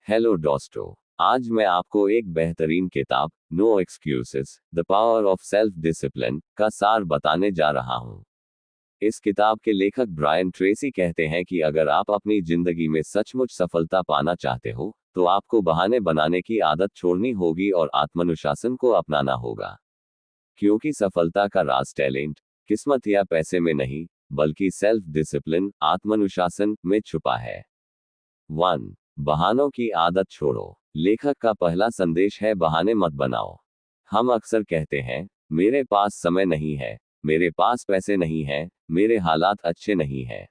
Hello दोस्तों, आज मैं आपको एक बेहतरीन किताब no excuses the power of self discipline का सार बताने जा रहा हूं। इस किताब के लेखक ब्रायन ट्रेसी कहते हैं कि अगर आप अपनी जिंदगी में सचमुच सफलता पाना चाहते हो तो आपको बहाने बनाने की आदत छोड़नी होगी और आत्मानुशासन को अपनाना होगा, क्योंकि सफलता का राज टैलेंट, किस्मत या पैसे में नहीं बल्कि सेल्फ डिसिप्लिन आत्मानुशासन में छुपा है। 1. बहानों की आदत छोड़ो। लेखक का पहला संदेश है, बहाने मत बनाओ। हम अक्सर कहते हैं, मेरे पास समय नहीं है, मेरे पास पैसे नहीं है, मेरे हालात अच्छे नहीं हैं।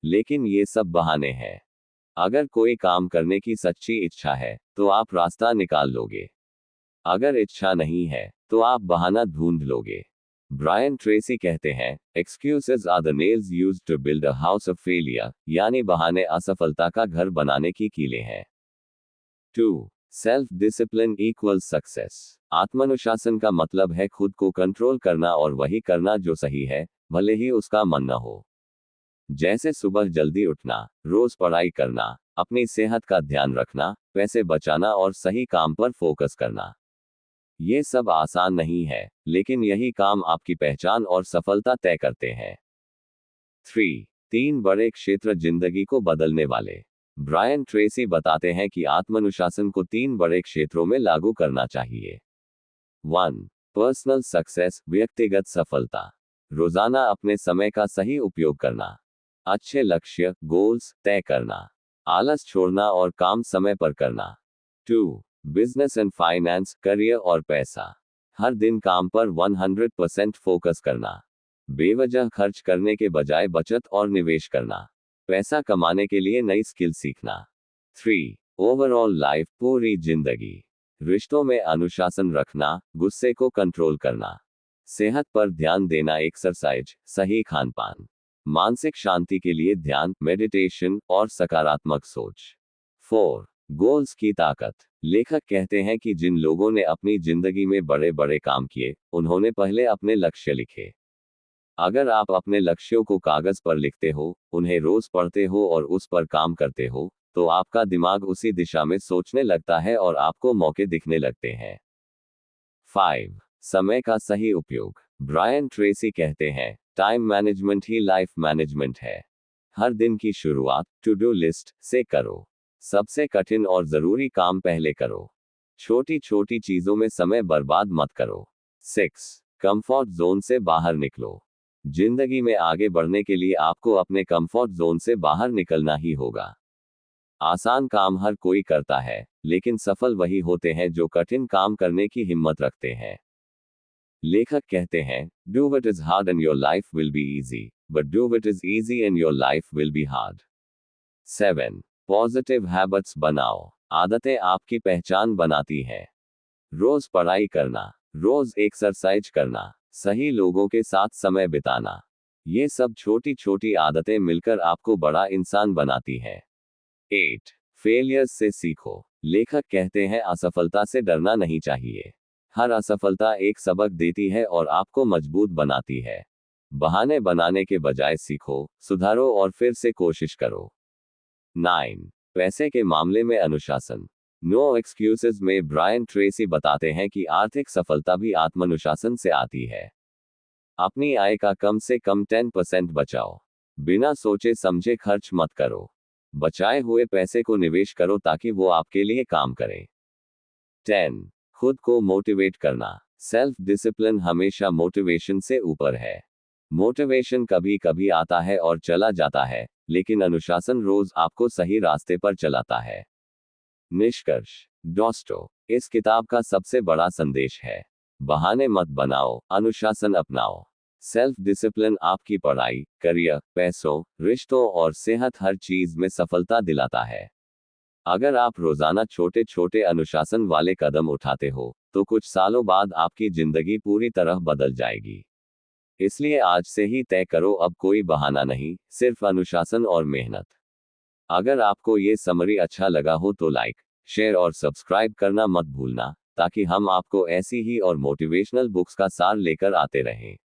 लेकिन ये सब बहाने हैं। अगर कोई काम करने की सच्ची इच्छा है तो आप रास्ता निकाल लोगे। अगर इच्छा नहीं है तो आप बहाना ढूंढ लोगे। ब्रायन ट्रेसी कहते हैं, excuses are the nails used to build a house of failure, यानी बहाने असफलता का घर बनाने की कीलें हैं। 2. Self discipline equals success. आत्मानुशासन का मतलब है खुद को कंट्रोल करना और वही करना जो सही है, भले ही उसका मन न हो। जैसे सुबह जल्दी उठना, रोज पढ़ाई करना, अपनी सेहत का ध्यान रखना, पैसे बचाना और सही काम पर फोकस करना। ये सब आसान नहीं है, लेकिन यही काम आपकी पहचान और सफलता तय करते हैं। 3 बड़े क्षेत्र जिंदगी को बदलने वाले। ब्रायन ट्रेसी बताते हैं कि आत्मानुशासन को 3 बड़े क्षेत्रों में लागू करना चाहिए। 1. पर्सनल सक्सेस, व्यक्तिगत सफलता। रोजाना अपने समय का सही उपयोग करना। अच्छे लक्ष्य, गोल्स तय करना। आलस छोड़ना और काम समय पर करना। 2. बिजनेस एंड फाइनेंस, करियर और पैसा। हर दिन काम पर 100% फोकस करना। बेवजह खर्च करने के बजाय बचत और निवेश करना। पैसा कमाने के लिए नई स्किल सीखना। 3. ओवरऑल लाइफ, पूरी जिंदगी। रिश्तों में अनुशासन रखना, गुस्से को कंट्रोल करना, सेहत पर ध्यान देना, एक्सरसाइज, सही खान पान, मानसिक शांति के लिए ध्यान, मेडिटेशन और सकारात्मक सोच। 4. गोल्स की ताकत। लेखक कहते हैं कि जिन लोगों ने अपनी जिंदगी में बड़े बड़े काम किए, उन्होंने पहले अपने लक्ष्य लिखे। अगर आप अपने लक्ष्यों को कागज पर लिखते हो, उन्हें रोज पढ़ते हो और उस पर काम करते हो, तो आपका दिमाग उसी दिशा में सोचने लगता है और आपको मौके दिखने लगते हैं। 5. समय का सही उपयोग। ब्रायन ट्रेसी कहते हैं, टाइम मैनेजमेंट ही लाइफ मैनेजमेंट है। हर दिन की शुरुआत टू डू लिस्ट से करो। सबसे कठिन और जरूरी काम पहले करो। छोटी छोटी चीजों में समय बर्बाद मत करो। 6. कंफर्ट जोन से बाहर निकलो। जिंदगी में आगे बढ़ने के लिए आपको अपने कंफर्ट जोन से बाहर निकलना ही होगा। आसान काम हर कोई करता है, लेकिन सफल वही होते हैं जो कठिन काम करने की हिम्मत रखते हैं। लेखक कहते हैं, do what is hard and your life will be easy, but do what is easy and your life will be hard. 7. Positive habits बनाओ। आदतें आपकी पहचान बनाती हैं। रोज पढ़ाई करना, रोज एक्सरसाइज करना, सही लोगों के साथ समय बिताना, ये सब छोटी छोटी आदतें मिलकर आपको बड़ा इंसान बनाती हैं। 8. फेलियर्स से सीखो। लेखक कहते हैं, असफलता से डरना नहीं चाहिए। हर असफलता एक सबक देती है और आपको मजबूत बनाती है। बहाने बनाने के बजाय सीखो, सुधारो और फिर से कोशिश करो। 9. पैसे के मामले में अनुशासन। नो एक्सक्यूजेज में ब्रायन ट्रेसी बताते हैं कि आर्थिक सफलता भी आत्मानुशासन से आती है। अपनी आय का कम से कम 10% बचाओ। बिना सोचे समझे खर्च मत करो। बचाए हुए पैसे को निवेश करो ताकि वो आपके लिए काम करे। 10. खुद को मोटिवेट करना। सेल्फ डिसिप्लिन हमेशा मोटिवेशन से ऊपर है। मोटिवेशन कभी कभी आता है और चला जाता है, लेकिन अनुशासन रोज आपको सही रास्ते पर चलाता है। निष्कर्ष। दोस्तों, इस किताब का सबसे बड़ा संदेश है, बहाने मत बनाओ, अनुशासन अपनाओ। सेल्फ डिसिप्लिन आपकी पढ़ाई, करियर, पैसों, रिश्तों और सेहत हर चीज में सफलता दिलाता है। अगर आप रोजाना छोटे छोटे अनुशासन वाले कदम उठाते हो, तो कुछ सालों बाद आपकी जिंदगी पूरी तरह बदल जाएगी। इसलिए आज से ही तय करो, अब कोई बहाना नहीं, सिर्फ अनुशासन और मेहनत। अगर आपको ये समरी अच्छा लगा हो तो लाइक, शेयर और सब्सक्राइब करना मत भूलना, ताकि हम आपको ऐसी ही और मोटिवेशनल बुक्स का सार लेकर आते रहें।